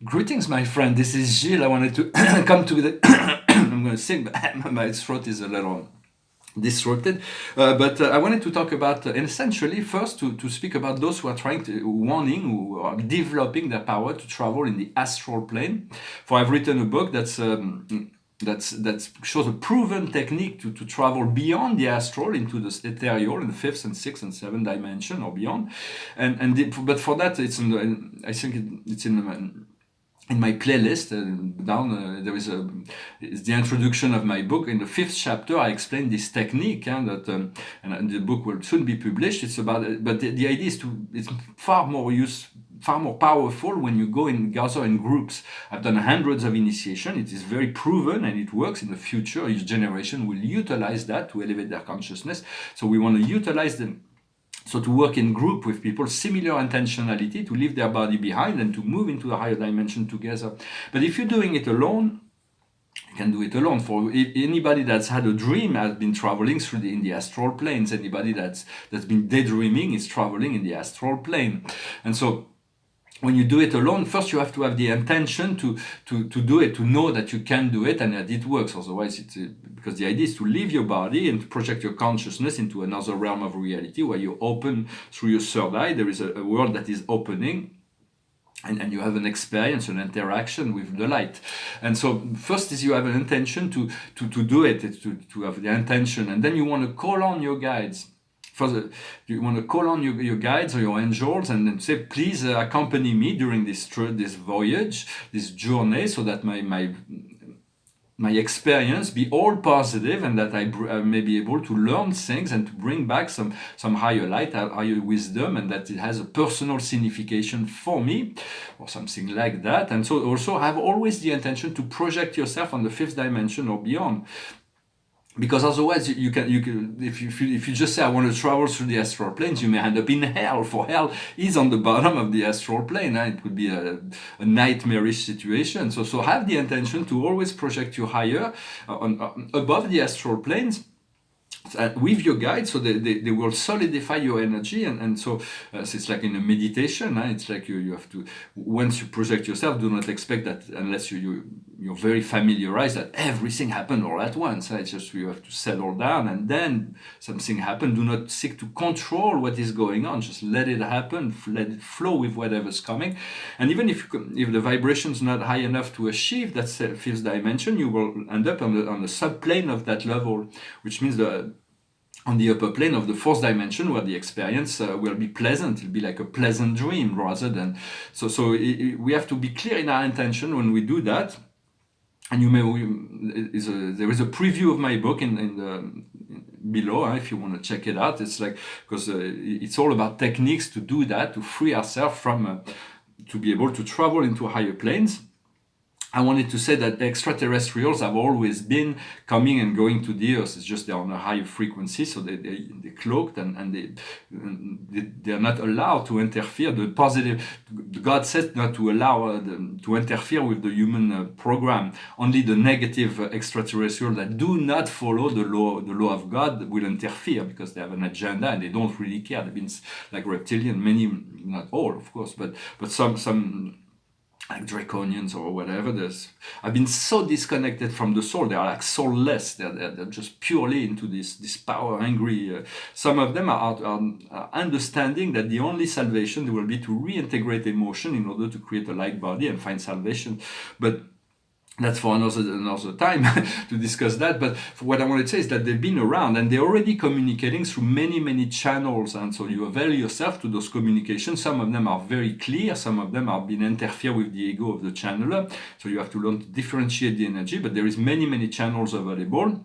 Greetings, my friend. This is Gilles. I wanted to come to the. I'm going to sing, but my throat is a little disrupted. But I wanted to talk about, essentially, first to speak about those who are who are developing their power to travel in the astral plane. For I've written a book that shows a proven technique to travel beyond the astral into the ethereal in the fifth and sixth and seventh dimension or beyond. But for that, I think it's in my playlist there is it's the introduction of my book. In the fifth chapter I explain this technique and the book will soon be published. It's about but the idea is it's far more powerful when you go and gather in groups. I've done hundreds of initiation. It is very proven and it works. In the future each generation will utilize that to elevate their consciousness, so we want to utilize them. So to work in group with people, similar intentionality, to leave their body behind and to move into a higher dimension together. But if you're doing it alone, you can do it alone. For anybody that's had a dream has been traveling in the astral planes. Anybody that's been daydreaming is traveling in the astral plane. And so when you do it alone, first you have to have the intention to do it, to know that you can do it and that it works. Otherwise, because the idea is to leave your body and to project your consciousness into another realm of reality where you open through your third eye. There is a world that is opening. And you have an experience, an interaction with the light. And so first is you have an intention to do it, to have the intention. And then you want to call on your guides. You want to call on your guides or your angels and then say, please accompany me during this voyage, this journey, so that my experience be all positive and that I may be able to learn things and to bring back some higher light, higher wisdom, and that it has a personal signification for me or something like that. And so also have always the intention to project yourself on the fifth dimension or beyond. Because otherwise you can if you just say I want to travel through the astral planes, you may end up in hell. For hell is on the bottom of the astral plane. It would be a nightmarish situation. So have the intention to always project you higher above the astral planes. With your guide, so they will solidify your energy, and so it's like in a meditation. It's like you have to, once you project yourself, do not expect that unless you're very familiarized that everything happened all at once. It's just you have to settle down and then something happened. Do not seek to control what is going on. Just let it happen. Let it flow with whatever's coming. And even if the vibration is not high enough to achieve that fifth dimension, you will end up on the subplane of that level, which means on the upper plane of the fourth dimension, where the experience will be pleasant. It'll be like a pleasant dream rather than. So we have to be clear in our intention when we do that. And there is a preview of my book in below if you want to check it out. It's like, because it's all about techniques to do that, to free ourselves from to be able to travel into higher planes. I wanted to say that extraterrestrials have always been coming and going to the Earth. It's just they're on a higher frequency, so they're cloaked and they're not allowed to interfere. The positive, God says not to allow them to interfere with the human program. Only the negative extraterrestrials that do not follow the law of God will interfere, because they have an agenda and they don't really care. They've been like reptilian, many, not all, of course, but some. Like draconians or whatever, I've been so disconnected from the soul. They are like soulless. They're just purely into this power hungry. Some of them are understanding that the only salvation will be to reintegrate emotion in order to create a light body and find salvation. But that's for another time to discuss that. But what I want to say is that they've been around and they're already communicating through many channels. And so you avail yourself to those communications. Some of them are very clear. Some of them are being interfere with the ego of the channeler. So you have to learn to differentiate the energy. But there is many channels available.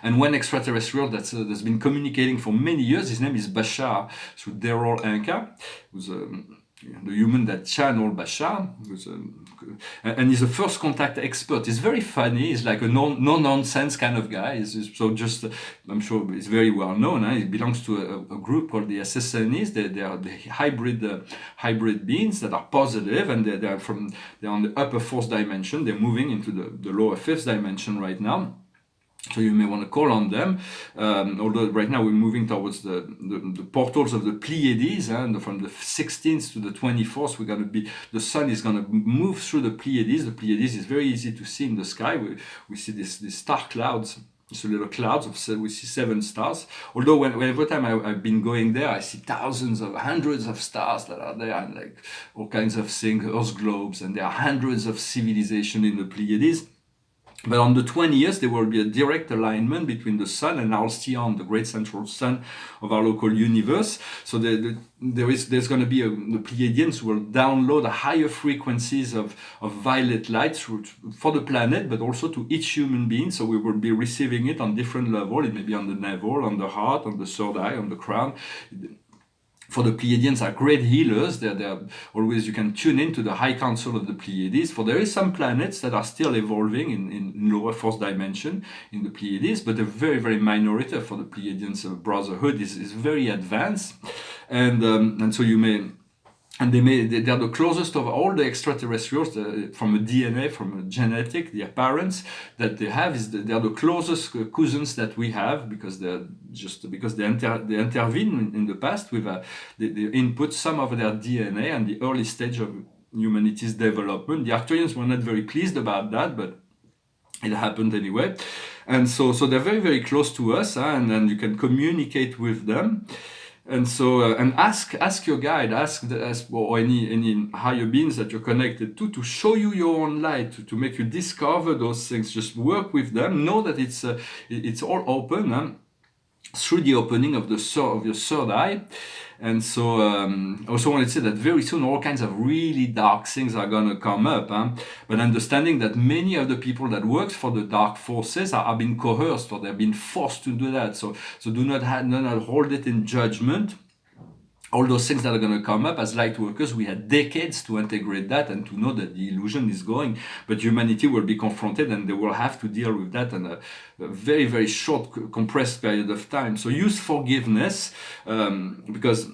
And one extraterrestrial that's been communicating for many years, his name is Bashar, through Daryl Anka, who's the human that channeled Bashar, and he's a first contact expert. He's very funny. He's like a no-nonsense kind of guy. I'm sure he's very well known. He belongs to a group called the SSNEs. They are the hybrid beings that are positive, and they're on the upper fourth dimension. They're moving into the lower fifth dimension right now. So you may want to call on them, although right now we're moving towards the portals of the Pleiades, and from the 16th to the 24th, the sun is going to move through the Pleiades. The Pleiades is very easy to see in the sky. We see these star clouds, these little clouds, we see 7 stars. Although whenever time I've been going there, I see hundreds of stars that are there, and like all kinds of things, Earth globes, and there are hundreds of civilizations in the Pleiades. But on the 20th, there will be a direct alignment between the sun and Mansillon, the great central sun of our local universe. So there's going to be the Pleiadians will download higher frequencies of violet light for the planet, but also to each human being. So we will be receiving it on different levels. It may be on the navel, on the heart, on the third eye, on the crown. For the Pleiadians are great healers. They're always, you can tune into the high council of the Pleiades. For there is some planets that are still evolving in lower fourth dimension in the Pleiades, but a very, very minority for the Pleiadians brotherhood is very advanced. And so you may, and they're the closest of all the extraterrestrials from a DNA, from a genetic, their parents that they have they're the closest cousins that we have, because they intervene in the past with they input some of their DNA and the early stage of humanity's development. The Arcturians were not very pleased about that, but it happened anyway. And so they're very, very close to us, and you can communicate with them. And so, and ask your guide, or any higher beings that you're connected to show you your own light, to make you discover those things. Just work with them. Know that it's all open through the opening of your third eye. And so, I also want to say that very soon all kinds of really dark things are going to come up. But understanding that many of the people that work for the dark forces are being coerced, or they're being forced to do that. So do not hold it in judgment. All those things that are going to come up, as light workers, we had decades to integrate that and to know that the illusion is going. But humanity will be confronted, and they will have to deal with that in a very, very short, compressed period of time. So use forgiveness, because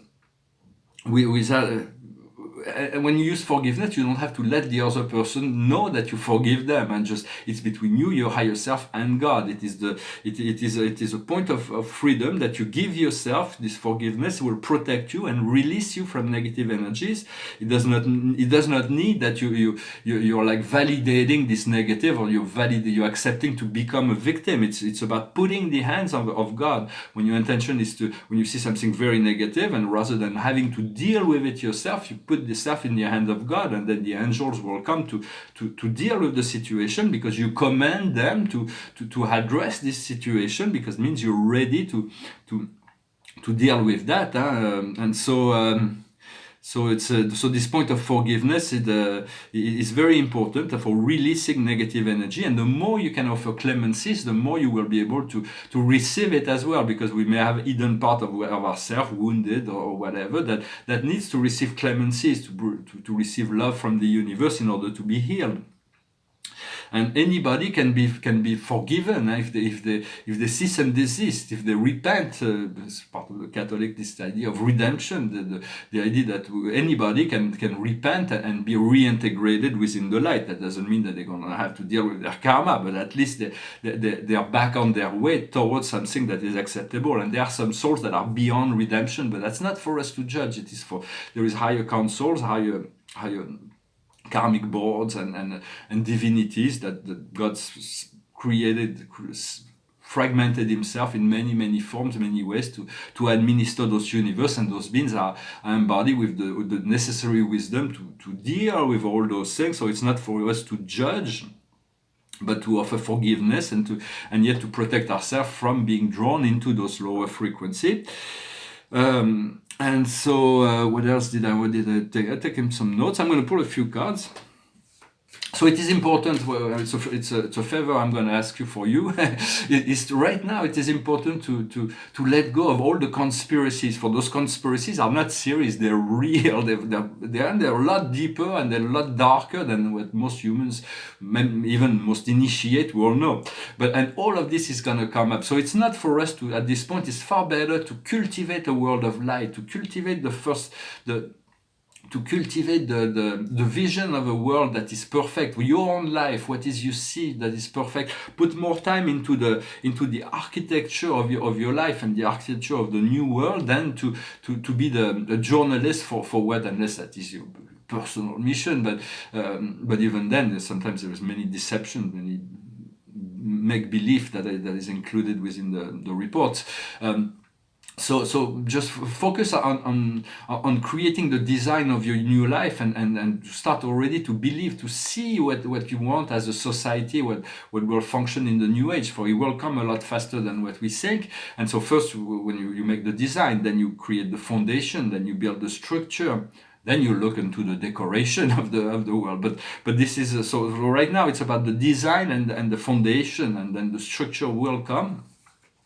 when you use forgiveness, you don't have to let the other person know that you forgive them, and just it's between you, your higher self, and God. It is a point of freedom that you give yourself. This forgiveness will protect you and release you from negative energies. It does not need that you're like validating this negative, or you're accepting to become a victim. It's about putting the hands of God. When your intention is when you see something very negative, and rather than having to deal with it yourself, you put the stuff in the hand of God, and then the angels will come to deal with the situation, because you command them to address this situation, because it means you're ready to deal with that. And so this point of forgiveness is very important for releasing negative energy. And the more you can offer clemencies, the more you will be able to receive it as well, because we may have hidden part of ourselves, wounded or whatever, that needs to receive clemencies, to receive love from the universe in order to be healed. And anybody can be forgiven if they cease and desist, if they repent. It's part of the Catholic, this idea of redemption, the idea that anybody can repent and be reintegrated within the light. That doesn't mean that they're going to have to deal with their karma, but at least they are back on their way towards something that is acceptable. And there are some souls that are beyond redemption, but that's not for us to judge. There is higher councils, higher karmic boards and divinities that God's created, fragmented himself in many forms, many ways to administer those universe, and those beings are embodied with the necessary wisdom to deal with all those things. So it's not for us to judge, but to offer forgiveness and yet to protect ourselves from being drawn into those lower frequency. And so, what else did I take? I took some notes. I'm going to pull a few cards. So it is important, it's a favor I'm going to ask you for you, right now it is important to let go of all the conspiracies. For those conspiracies are not serious, they're real, they're a lot deeper and they're a lot darker than what most humans, even most initiate, will know. And all of this is going to come up. So it's not for us to, at this point, it's far better to cultivate a world of light, to cultivate to cultivate the vision of a world that is perfect, your own life, what is you see that is perfect. Put more time into the architecture of your life and the architecture of the new world than to be the journalist for what, unless that is your personal mission. But even then, sometimes there is many deception, many make believe that is included within the reports. So just focus on creating the design of your new life and start already to believe, to see what you want as a society, what will function in the new age. For it will come a lot faster than what we think. And so first, when you make the design, then you create the foundation, then you build the structure. Then you look into the decoration of the world. But this is so right now it's about the design and the foundation, and then the structure will come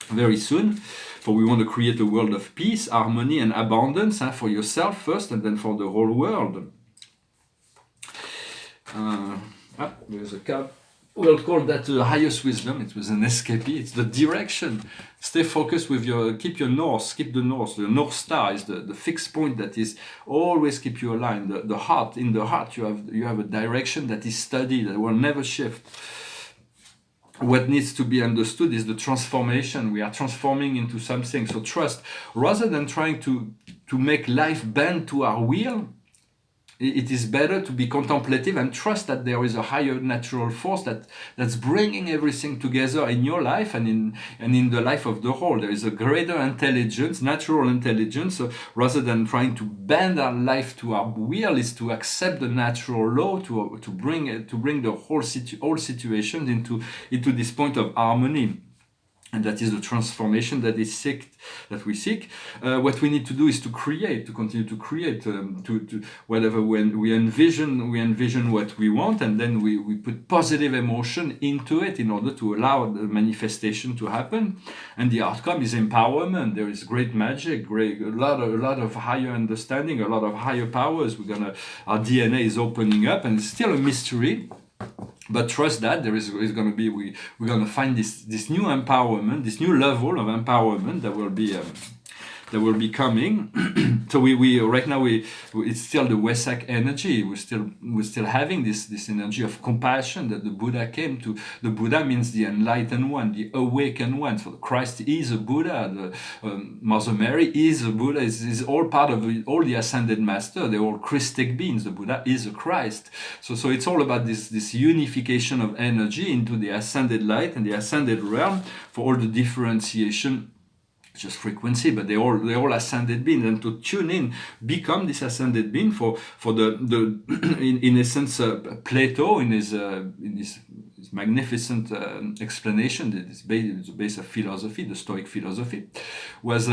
very soon. For we want to create a world of peace, harmony, and abundance, for yourself first, and then for the whole world. There's a card. We'll call that the highest wisdom. It was an escapee. It's the direction. Stay focused with keep the north. The North Star is the fixed point that is always keep you aligned. The heart, in the heart, you have a direction that is steady, that will never shift. What needs to be understood is the transformation. We are transforming into something. So trust, rather than trying to make life bend to our will, it is better to be contemplative and trust that there is a higher natural force that's bringing everything together in your life and in the life of the whole. There is a greater intelligence, natural intelligence. So rather than trying to bend our life to our will, is to accept the natural law to bring the whole situation into this point of harmony. And that is the transformation that we seek. What we need to do is to continue to create, to whatever. When we envision what we want, and then we put positive emotion into it in order to allow the manifestation to happen. And the outcome is empowerment. There is great magic, a lot of higher understanding, a lot of higher powers. Our DNA is opening up, and it's still a mystery. But trust that there is going to be we're going to find this new empowerment, this new level of empowerment that will be coming. So we right now it's still the Wesak energy. We're still having this energy of compassion that the Buddha came to. The Buddha means the enlightened one, the awakened one. So Christ is a Buddha. Mother Mary is a Buddha. Is all part of all the ascended master. They're all Christic beings. The Buddha is a Christ. So it's all about this unification of energy into the ascended light and the ascended realm for all the differentiation. Just frequency, but they all ascended beings, and to tune in, become this ascended being for the in essence Plato in his magnificent explanation, the base of philosophy, the Stoic philosophy, was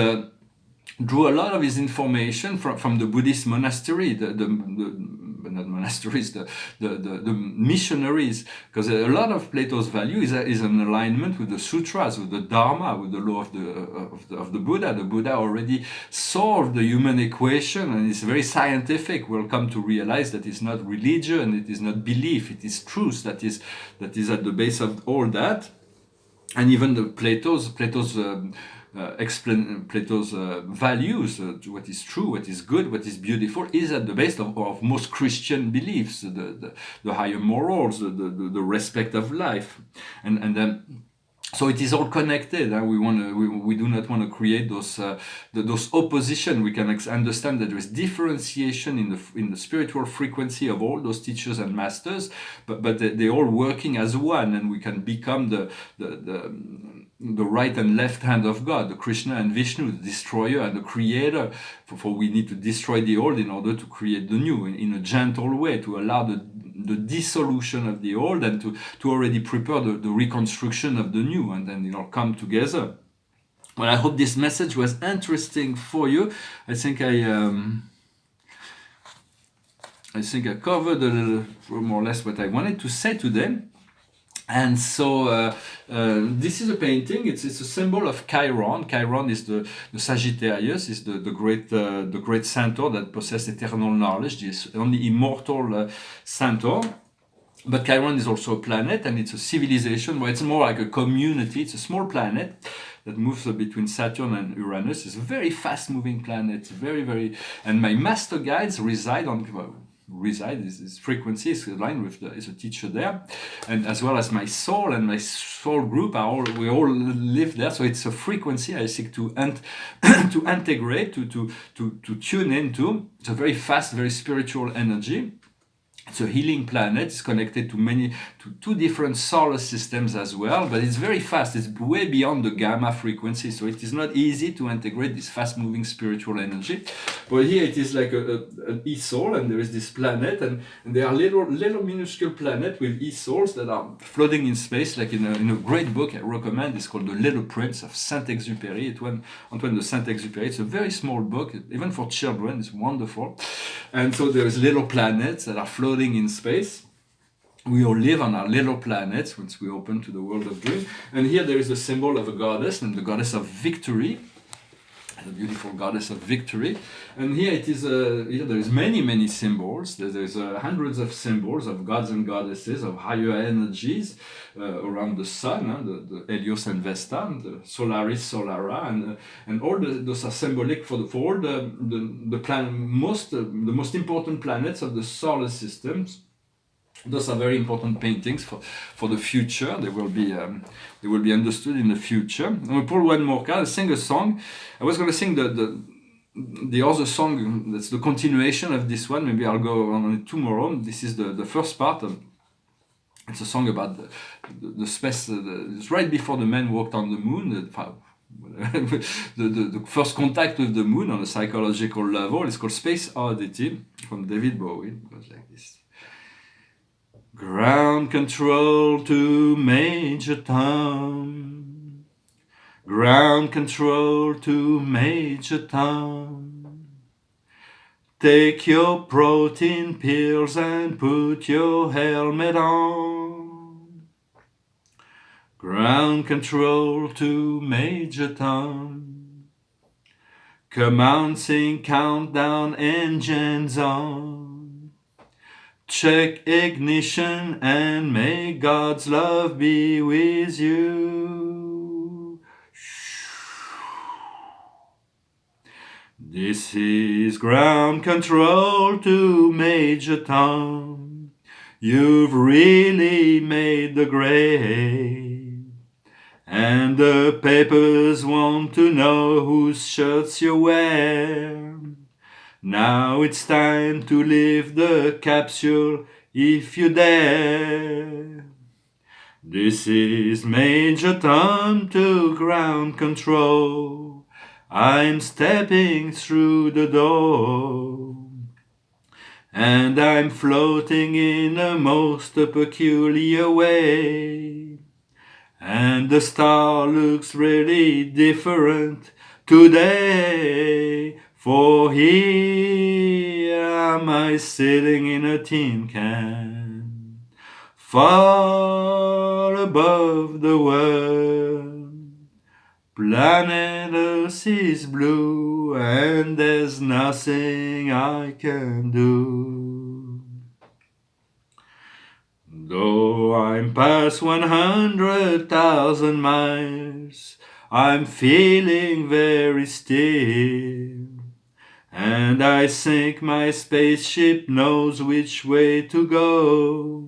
drew a lot of his information from the Buddhist monastery, not monasteries, the missionaries, because a lot of Plato's value is an alignment with the sutras, with the Dharma, with the law of the Buddha. The Buddha already solved the human equation, and it's very scientific. We'll come to realize that it's not religion, it is not belief, it is truth that is at the base of all that. And even Plato's explain Plato's values, what is true, what is good, what is beautiful, is at the base of most Christian beliefs, the higher morals, the respect of life, and then. So it is all connected. We do not want to create those opposition. We can understand that there is differentiation in the spiritual frequency of all those teachers and masters, but they're all working as one, and we can become the right and left hand of God, the Krishna and Vishnu, the destroyer and the creator. For we need to destroy the old in order to create the new in a gentle way, to allow the dissolution of the old and to already prepare the reconstruction of the new, and then come together. Well, I hope this message was interesting for you. I think I covered more or less what I wanted to say today. And so this is a painting. It's a symbol of Chiron. Chiron is the Sagittarius, is the great centaur that possesses eternal knowledge, the only immortal centaur. But Chiron is also a planet, and it's a civilization where it's more like a community. It's a small planet that moves between Saturn and Uranus. It's a very fast-moving planet, very, very. And my master guides reside on. His frequency is aligned with is a teacher there, and as well as my soul and my soul group we all live there. So it's a frequency I seek to to integrate, to tune into. It's a very fast, very spiritual energy. It's a healing planet. It's connected to two different solar systems as well, but it's very fast. It's way beyond the gamma frequency, so it is not easy to integrate this fast-moving spiritual energy. But here it is like an e-soul, and there is this planet, and there are little minuscule planet with e-souls that are floating in space, like in a great book I recommend. It's called The Little Prince of Saint-Exupéry. Antoine de Saint-Exupéry. It's a very small book, even for children. It's wonderful. And so there's little planets that are floating in space. We all live on our little planets once we open to the world of dream. And here there is a symbol of a goddess, and the goddess of victory, the beautiful goddess of victory. And here it is. Here there is many symbols. There's hundreds of symbols of gods and goddesses of higher energies around the sun, the Helios and Vesta, and the Solaris, Solara, and all those are symbolic for all the planet, the most important planets of the solar systems. Those are very important paintings for the future. They will be understood in the future. I'm going to pull one more card. I'll sing a song. I was going to sing the other song that's the continuation of this one. Maybe I'll go on it tomorrow. This is the first part. It's a song about the space. It's right before the man walked on the moon. The first contact with the moon on a psychological level. It's called Space Oddity from David Bowie. It goes like this. Ground control to Major Tom. Ground control to Major Tom. Take your protein pills and put your helmet on. Ground control to Major Tom. Commencing countdown, engines on. Check ignition and may God's love be with you. This is ground control to Major Tom. You've really made the grade, and the papers want to know whose shirts you wear. Now it's time to leave the capsule if you dare. This is Major Tom to ground control. I'm stepping through the door, and I'm floating in a most peculiar way. And the star looks really different today. For here am I sitting in a tin can, far above the world. Planet Earth is blue, and there's nothing I can do. Though I'm past 100,000 miles, I'm feeling very still. And I think my spaceship knows which way to go.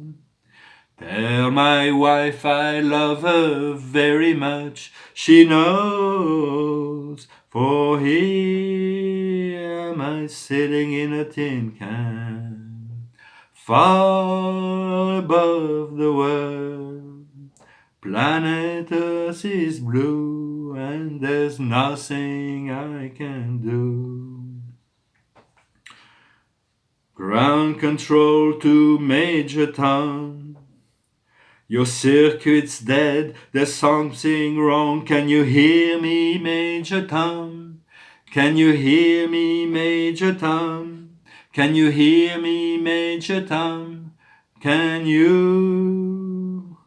Tell my wife I love her very much. She knows, for here am I sitting in a tin can, far above the world. Planet Earth is blue, and there's nothing I can do. Ground control to Major Tom. Your circuit's dead, there's something wrong. Can you hear me, Major Tom? Can you hear me, Major Tom? Can you hear me, Major Tom? Can you?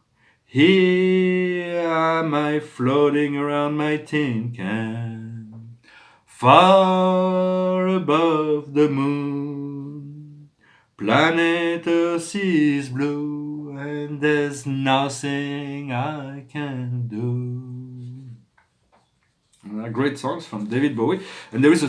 Here am I floating around my tin can, far above the moon. Planet Earth is blue, and there's nothing I can do. Great songs from David Bowie, and there is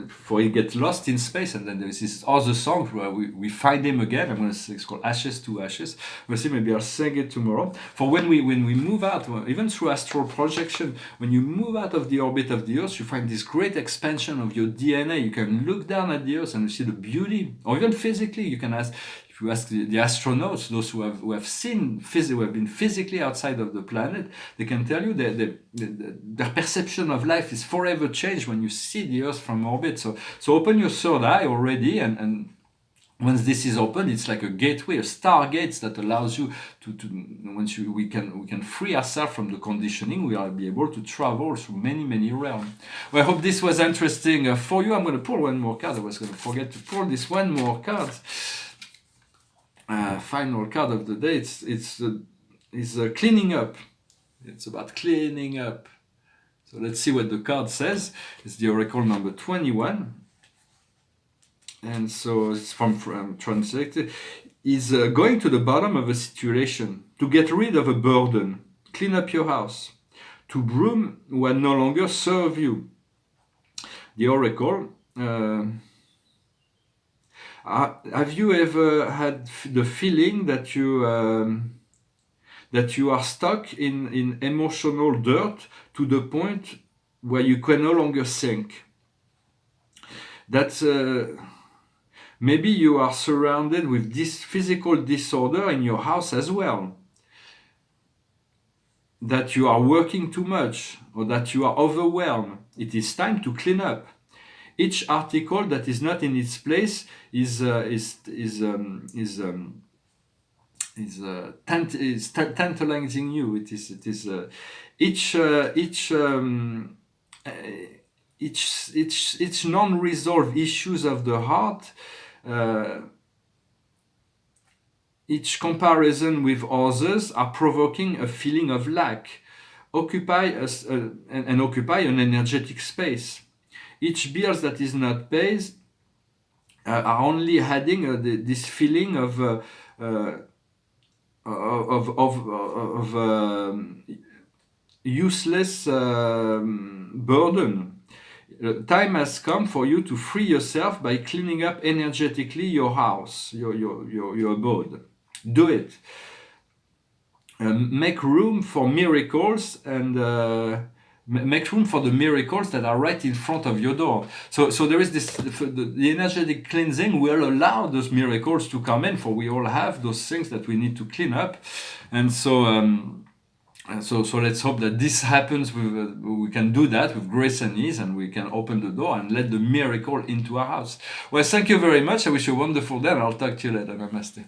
for he gets lost in space, and then there is this other song where we find him again. I'm gonna say it's called Ashes to Ashes. We'll see, maybe I'll sing it tomorrow. For when we move out, even through astral projection, when you move out of the orbit of the Earth, you find this great expansion of your DNA. You can look down at the Earth and you see the beauty, or even physically, you can ask. If you ask the astronauts, those who have been physically outside of the planet, they can tell you that their perception of life is forever changed when you see the Earth from orbit. So open your third eye already, and once this is open, it's like a gateway, a stargate that allows you we can free ourselves from the conditioning. We will be able to travel through many realms. Well, I hope this was interesting for you. I'm going to pull one more card. I was going to forget to pull this one more card. Final card of the day. It's cleaning up. It's about cleaning up. So let's see what the card says. It's the oracle number 21, and so it's from translated. Is going to the bottom of a situation to get rid of a burden, clean up your house, to broom what no longer serve you. The oracle. Have you ever had the feeling that you are stuck in emotional dirt to the point where you can no longer think? That maybe you are surrounded with this physical disorder in your house as well. That you are working too much, or that you are overwhelmed. It is time to clean up. Each article that is not in its place is tantalizing you. Each non-resolved issues of the heart, each comparison with others are provoking a feeling of lack. Occupy an energetic space. Each bill that is not paid are only adding this feeling of useless burden. Time has come for you to free yourself by cleaning up energetically your house, your abode. Do it. Make room for miracles and make room for the miracles that are right in front of your door. So there is this, the energetic cleansing will allow those miracles to come in, for we all have those things that we need to clean up. And so let's hope that this happens. We can do that with grace and ease, and we can open the door and let the miracle into our house. Well, thank you very much. I wish you a wonderful day, and I'll talk to you later. Namaste.